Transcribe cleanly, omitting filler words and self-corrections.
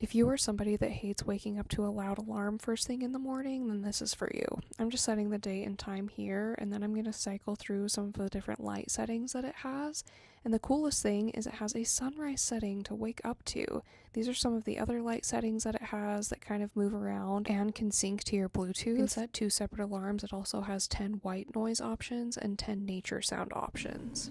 If you are somebody that hates waking up to a loud alarm first thing in the morning, then this is for you. I'm just setting the date and time here, and then I'm going to cycle through some of the different light settings that it has. And the coolest thing is it has a sunrise setting to wake up to. These are some of the other light settings that it has that kind of move around and can sync to your Bluetooth. You can set 2 separate alarms. It also has 10 white noise options and 10 nature sound options.